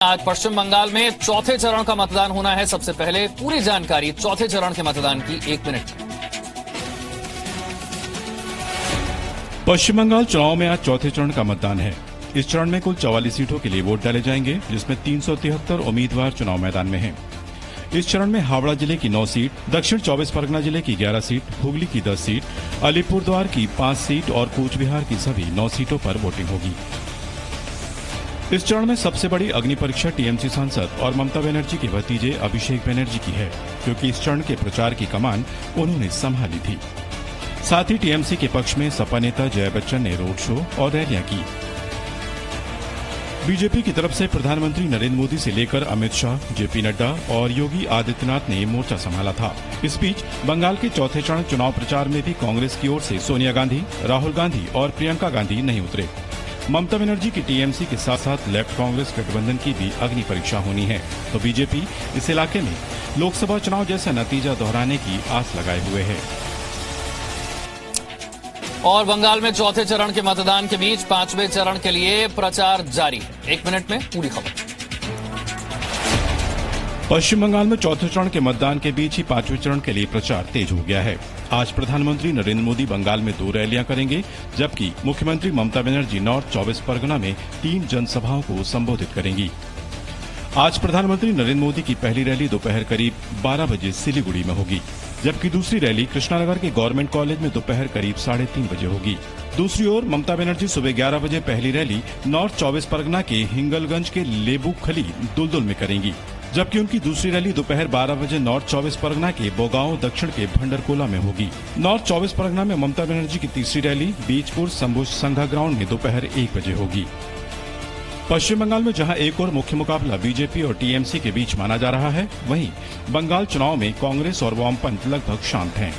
आज पश्चिम बंगाल में चौथे चरण का मतदान होना है। सबसे पहले पूरी जानकारी चौथे चरण के मतदान की 1 मिनट। पश्चिम बंगाल चुनाव में आज चौथे चरण का मतदान है। इस चरण में कुल 44 सीटों के लिए वोट डाले जाएंगे, जिसमें 373 उम्मीदवार चुनाव मैदान में हैं। इस चरण में हावड़ा जिले की 9 सीट, दक्षिण 24 परगना जिले की 11 सीट, हुगली की 10 सीट, अलीपुरद्वार की 5 सीट और कूच बिहार की सभी 9 सीटों पर वोटिंग होगी। इस चरण में सबसे बड़ी अग्नि परीक्षा टीएमसी सांसद और ममता बनर्जी के भतीजे अभिषेक बनर्जी की है, क्योंकि इस चरण के प्रचार की कमान उन्होंने संभाली थी। साथ ही टीएमसी के पक्ष में सपा नेता जय बच्चन ने रोड शो और रैलियां की। बीजेपी की तरफ से प्रधानमंत्री नरेंद्र मोदी से लेकर अमित शाह, जेपी नड्डा और योगी आदित्यनाथ ने मोर्चा संभाला था। इस बीच बंगाल के चौथे चरण चुनाव प्रचार में भी कांग्रेस की ओर से सोनिया गांधी, राहुल गांधी और प्रियंका गांधी नहीं उतरे। ममता बनर्जी की टीएमसी के साथ साथ लेफ्ट कांग्रेस गठबंधन की भी अग्नि परीक्षा होनी है, तो बीजेपी इस इलाके में लोकसभा चुनाव जैसा नतीजा दोहराने की आस लगाए हुए है। और बंगाल में चौथे चरण के मतदान के बीच पांचवें चरण के लिए प्रचार जारी है। 1 मिनट में पूरी खबर। पश्चिम बंगाल में चौथे चरण के मतदान के बीच ही पांचवें चरण के लिए प्रचार तेज हो गया है। आज प्रधानमंत्री नरेंद्र मोदी बंगाल में 2 रैलियां करेंगे, जबकि मुख्यमंत्री ममता बनर्जी नॉर्थ 24 परगना में 3 जनसभाओं को संबोधित करेंगी। आज प्रधानमंत्री नरेंद्र मोदी की पहली रैली दोपहर करीब 12 बजे सिलीगुड़ी में होगी, जबकि दूसरी रैली कृष्णानगर के गवर्नमेंट कॉलेज में दोपहर करीब 3:30 बजे होगी। दूसरी ओर ममता बनर्जी सुबह 11 बजे पहली रैली नॉर्थ 24 परगना के हिंगलगंज के लेबूखली दुलदुल में करेंगी, जबकि उनकी दूसरी रैली दोपहर 12 बजे नॉर्थ 24 परगना के बोगांव दक्षिण के भंडरकोला में होगी। नॉर्थ 24 परगना में ममता बनर्जी की तीसरी रैली बीजपुर शंभू संघा ग्राउंड में दोपहर 1 बजे होगी। पश्चिम बंगाल में जहां एक और मुख्य मुकाबला बीजेपी और टीएमसी के बीच माना जा रहा है, वहीं बंगाल चुनाव में कांग्रेस और वामपंथ लगभग शांत हैं।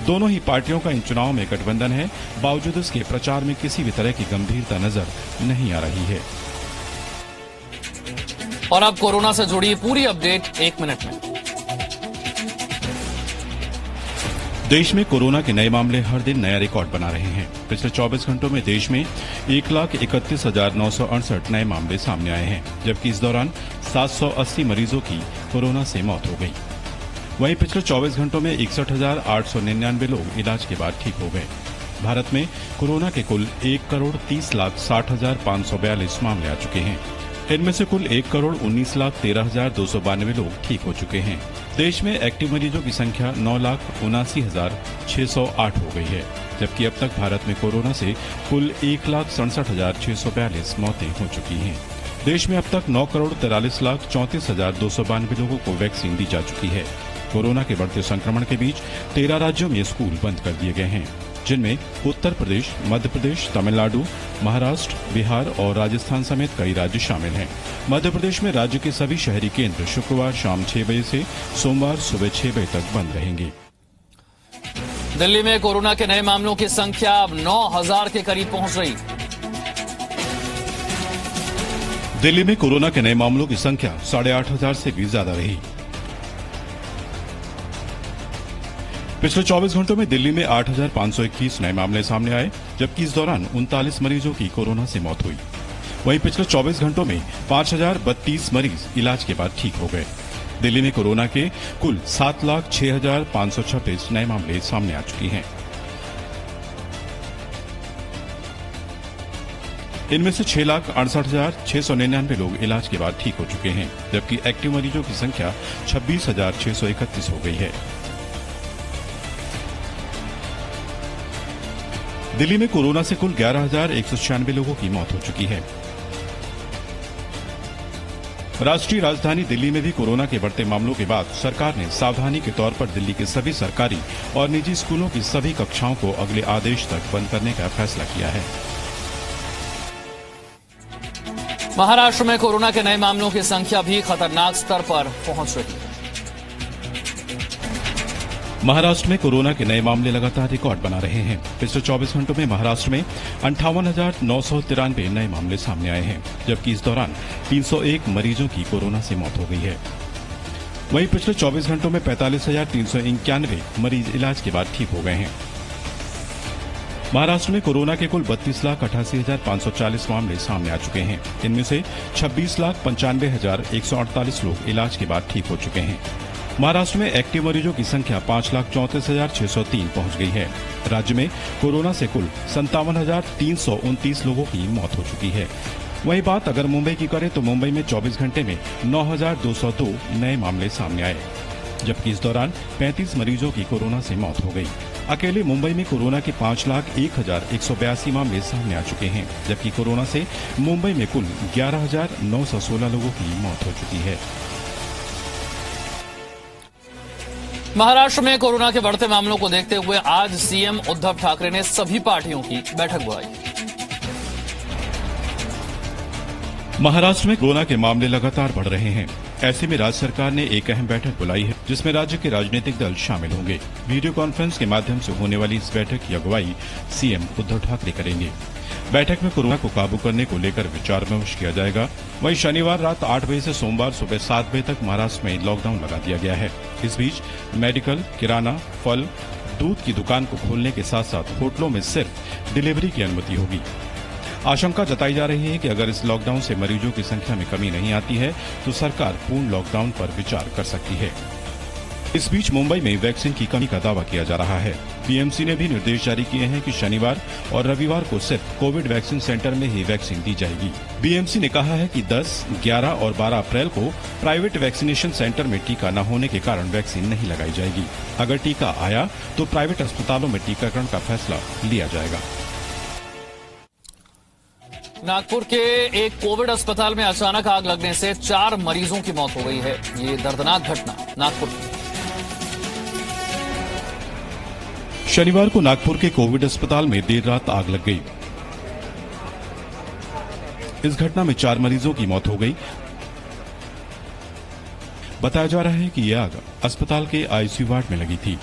दोनों ही पार्टियों का इन चुनाव में गठबंधन है, बावजूद इसके प्रचार में किसी भी तरह की गंभीरता नजर नहीं आ रही है। और अब कोरोना से जुड़ी पूरी अपडेट 1 मिनट में। देश में कोरोना के नए मामले हर दिन नया रिकॉर्ड बना रहे हैं। पिछले 24 घंटों में देश में 1,31,968 नए मामले सामने आए हैं, जबकि इस दौरान 780 मरीजों की कोरोना से मौत हो गई। वहीं पिछले 24 घंटों में 61,899 लोग इलाज के बाद ठीक हो गए। भारत में कोरोना के कुल 1,60,60,542 मामले आ चुके हैं। इनमें से कुल 1,19,13,292 लोग ठीक हो चुके हैं। देश में एक्टिव मरीजों की संख्या 9,79,608 हो गई है, जबकि अब तक भारत में कोरोना से कुल 1,67,642 मौतें हो चुकी हैं। देश में अब तक 9,43,34,292 लोगों को वैक्सीन दी जा चुकी है। कोरोना के बढ़ते संक्रमण के बीच 13 राज्यों में स्कूल बंद कर दिए गए हैं, जिनमें उत्तर प्रदेश, मध्य प्रदेश, तमिलनाडु, महाराष्ट्र, बिहार और राजस्थान समेत कई राज्य शामिल हैं। मध्य प्रदेश में राज्य के सभी शहरी केंद्र शुक्रवार शाम 6 बजे से सोमवार सुबह 6 बजे तक बंद रहेंगे। दिल्ली में कोरोना के नए मामलों की संख्या अब 9,000 के करीब पहुंच रही। दिल्ली में कोरोना के नए मामलों की संख्या 8,500 से भी ज्यादा रही। पिछले 24 घंटों में दिल्ली में 8,521 नए मामले सामने आए, जबकि इस दौरान 39 मरीजों की कोरोना से मौत हुई। वहीं पिछले 24 घंटों में 5,032 मरीज इलाज के बाद ठीक हो गए। दिल्ली में कोरोना के कुल 7,06,526 नए मामले सामने आ चुके हैं। इनमें से 6,68,699 लोग इलाज के बाद ठीक हो चुके हैं, जबकि एक्टिव मरीजों की संख्या 26,631 हो गई है। दिल्ली में कोरोना से कुल 11,196 लोगों की मौत हो चुकी है। राष्ट्रीय राजधानी दिल्ली में भी कोरोना के बढ़ते मामलों के बाद सरकार ने सावधानी के तौर पर दिल्ली के सभी सरकारी और निजी स्कूलों की सभी कक्षाओं को अगले आदेश तक बंद करने का फैसला किया है। महाराष्ट्र में कोरोना के नए मामलों की संख्या भी खतरनाक स्तर पर पहुंच रही है। महाराष्ट्र में कोरोना के नए मामले लगातार रिकॉर्ड बना रहे हैं। पिछले 24 घंटों में महाराष्ट्र में 58,993 नए मामले सामने आए हैं, जबकि इस दौरान 301 मरीजों की कोरोना से मौत हो गई है। वहीं पिछले 24 घंटों में 45,391 मरीज इलाज के बाद ठीक हो गए हैं। महाराष्ट्र में कोरोना के कुल 32,88,540 मामले सामने आ चुके हैं। इनमें से 26,95,148 लोग इलाज के बाद ठीक हो चुके हैं। महाराष्ट्र में एक्टिव मरीजों की संख्या 5,34,603 पहुंच गई है। राज्य में कोरोना से कुल 57,329 लोगों की मौत हो चुकी है। वहीं बात अगर मुंबई की करें तो मुंबई में 24 घंटे में 9,202 नए मामले सामने आए, जबकि इस दौरान 35 मरीजों की कोरोना से मौत हो गई। अकेले मुंबई में कोरोना के 5,01,182 मामले सामने आ चुके हैं, जबकि कोरोना से मुंबई में कुल 11,916 लोगों की मौत हो चुकी है। महाराष्ट्र में कोरोना के बढ़ते मामलों को देखते हुए आज सीएम उद्धव ठाकरे ने सभी पार्टियों की बैठक बुलाई। महाराष्ट्र में कोरोना के मामले लगातार बढ़ रहे हैं। ऐसे में राज्य सरकार ने एक अहम बैठक बुलाई है, जिसमें राज्य के राजनीतिक दल शामिल होंगे। वीडियो कॉन्फ्रेंस के माध्यम से होने वाली इस बैठक की अगुवाई सीएम उद्धव ठाकरे करेंगे। बैठक में कोरोना को काबू करने को लेकर विचार विमर्श किया जाएगा। वहीं शनिवार रात 8 बजे से सोमवार सुबह 7 बजे तक महाराष्ट्र में लॉकडाउन लगा दिया गया है। इस बीच मेडिकल, किराना, फल, दूध की दुकान को खोलने के साथ साथ होटलों में सिर्फ डिलीवरी की अनुमति होगी। आशंका जताई जा रही है कि अगर इस लॉकडाउन से मरीजों की संख्या में कमी नहीं आती है तो सरकार पूर्ण लॉकडाउन पर विचार कर सकती है। इस बीच मुंबई में वैक्सीन की कमी का दावा किया जा रहा है। बीएमसी ने भी निर्देश जारी किए हैं कि शनिवार और रविवार को सिर्फ कोविड वैक्सीन सेंटर में ही वैक्सीन दी जाएगी। बीएमसी ने कहा है कि 10, 11 और 12 अप्रैल को प्राइवेट वैक्सीनेशन सेंटर में टीका न होने के कारण वैक्सीन नहीं लगाई जाएगी। अगर टीका आया तो प्राइवेट अस्पतालों में टीकाकरण का फैसला लिया जाएगा। नागपुर के एक कोविड अस्पताल में अचानक आग लगने से 4 मरीजों की मौत हो गई है। ये दर्दनाक घटना नागपुर की। शनिवार को नागपुर के कोविड अस्पताल में देर रात आग लग गई। इस घटना में 4 मरीजों की मौत हो गई। बताया जा रहा है कि यह आग अस्पताल के आईसीयू वार्ड में लगी थी।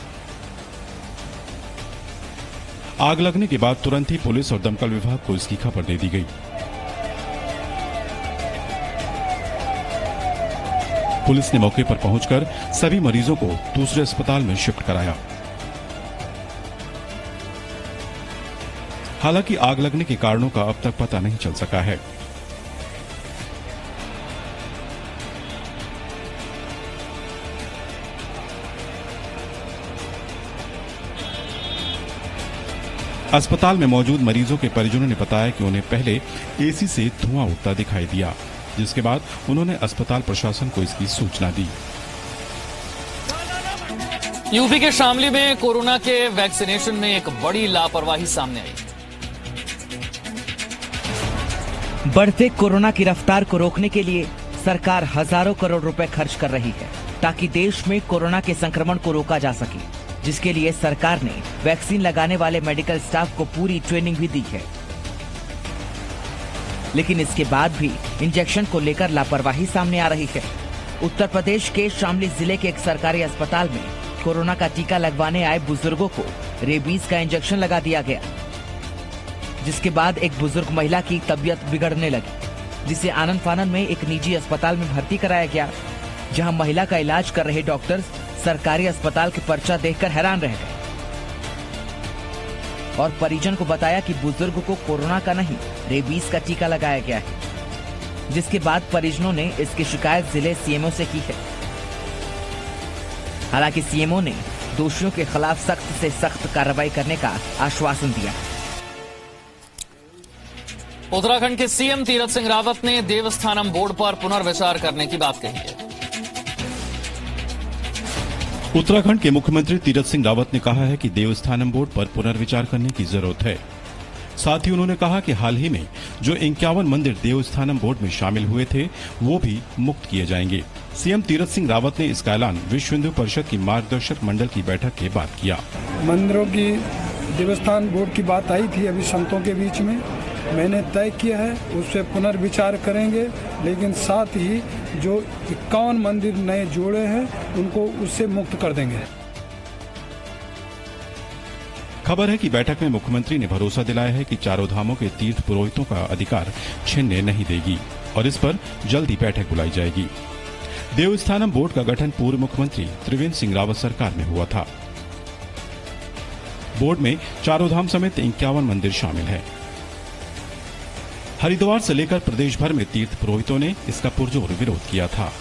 आग लगने के बाद तुरंत ही पुलिस और दमकल विभाग को इसकी खबर दे दी गई। पुलिस ने मौके पर पहुंचकर सभी मरीजों को दूसरे अस्पताल में शिफ्ट कराया। हालांकि आग लगने के कारणों का अब तक पता नहीं चल सका है। अस्पताल में मौजूद मरीजों के परिजनों ने बताया कि उन्हें पहले एसी से धुआं उठता दिखाई दिया, जिसके बाद उन्होंने अस्पताल प्रशासन को इसकी सूचना दी। यूपी के शामली में कोरोना के वैक्सीनेशन में एक बड़ी लापरवाही सामने आई। बढ़ते कोरोना की रफ्तार को रोकने के लिए सरकार हजारों करोड़ रुपए खर्च कर रही है ताकि देश में कोरोना के संक्रमण को रोका जा सके, जिसके लिए सरकार ने वैक्सीन लगाने वाले मेडिकल स्टाफ को पूरी ट्रेनिंग भी दी है। लेकिन इसके बाद भी इंजेक्शन को लेकर लापरवाही सामने आ रही है। उत्तर प्रदेश के शामली जिले के एक सरकारी अस्पताल में कोरोना का टीका लगवाने आए बुजुर्गों को रेबीज का इंजेक्शन लगा दिया गया, जिसके बाद एक बुजुर्ग महिला की तबीयत बिगड़ने लगी, जिसे आनन फानन में एक निजी अस्पताल में भर्ती कराया गया, जहां महिला का इलाज कर रहे डॉक्टर्स सरकारी अस्पताल के पर्चा देखकर हैरान रह गए और परिजन को बताया कि बुजुर्ग को कोरोना का नहीं रेबीज का टीका लगाया गया है, जिसके बाद परिजनों ने इसकी शिकायत जिले सीएमओ से की है। हालांकि सीएमओ ने दोषियों के खिलाफ सख्त से सख्त कार्रवाई करने का आश्वासन दिया। उत्तराखंड के सीएम तीरथ सिंह रावत ने देवस्थानम बोर्ड पर पुनर्विचार करने की बात कही है। उत्तराखंड के मुख्यमंत्री तीरथ सिंह रावत ने कहा है कि देवस्थानम बोर्ड पर पुनर्विचार करने की जरूरत है। साथ ही उन्होंने कहा कि हाल ही में जो 51 मंदिर देवस्थानम बोर्ड में शामिल हुए थे वो भी मुक्त किए जाएंगे। सीएम तीरथ सिंह रावत ने इसका ऐलान विश्व हिंदू परिषद की मार्गदर्शक मंडल की बैठक के बाद किया। मंदिरों की देवस्थान बोर्ड की बात आई थी अभी संतों के बीच में, मैंने तय किया है उससे पुनर्विचार करेंगे, लेकिन साथ ही जो 51 मंदिर नए जोड़े हैं उनको उससे मुक्त कर देंगे। खबर है कि बैठक में मुख्यमंत्री ने भरोसा दिलाया है कि चारों धामों के तीर्थ पुरोहितों का अधिकार छीनने नहीं देगी और इस पर जल्द ही बैठक बुलाई जाएगी। देवस्थानम बोर्ड का गठन पूर्व मुख्यमंत्री त्रिवेंद्र सिंह रावत सरकार में हुआ था। बोर्ड में चारों धाम समेत 51 मंदिर शामिल है। हरिद्वार से लेकर प्रदेश भर में तीर्थ पुरोहितों ने इसका पुरजोर विरोध किया था।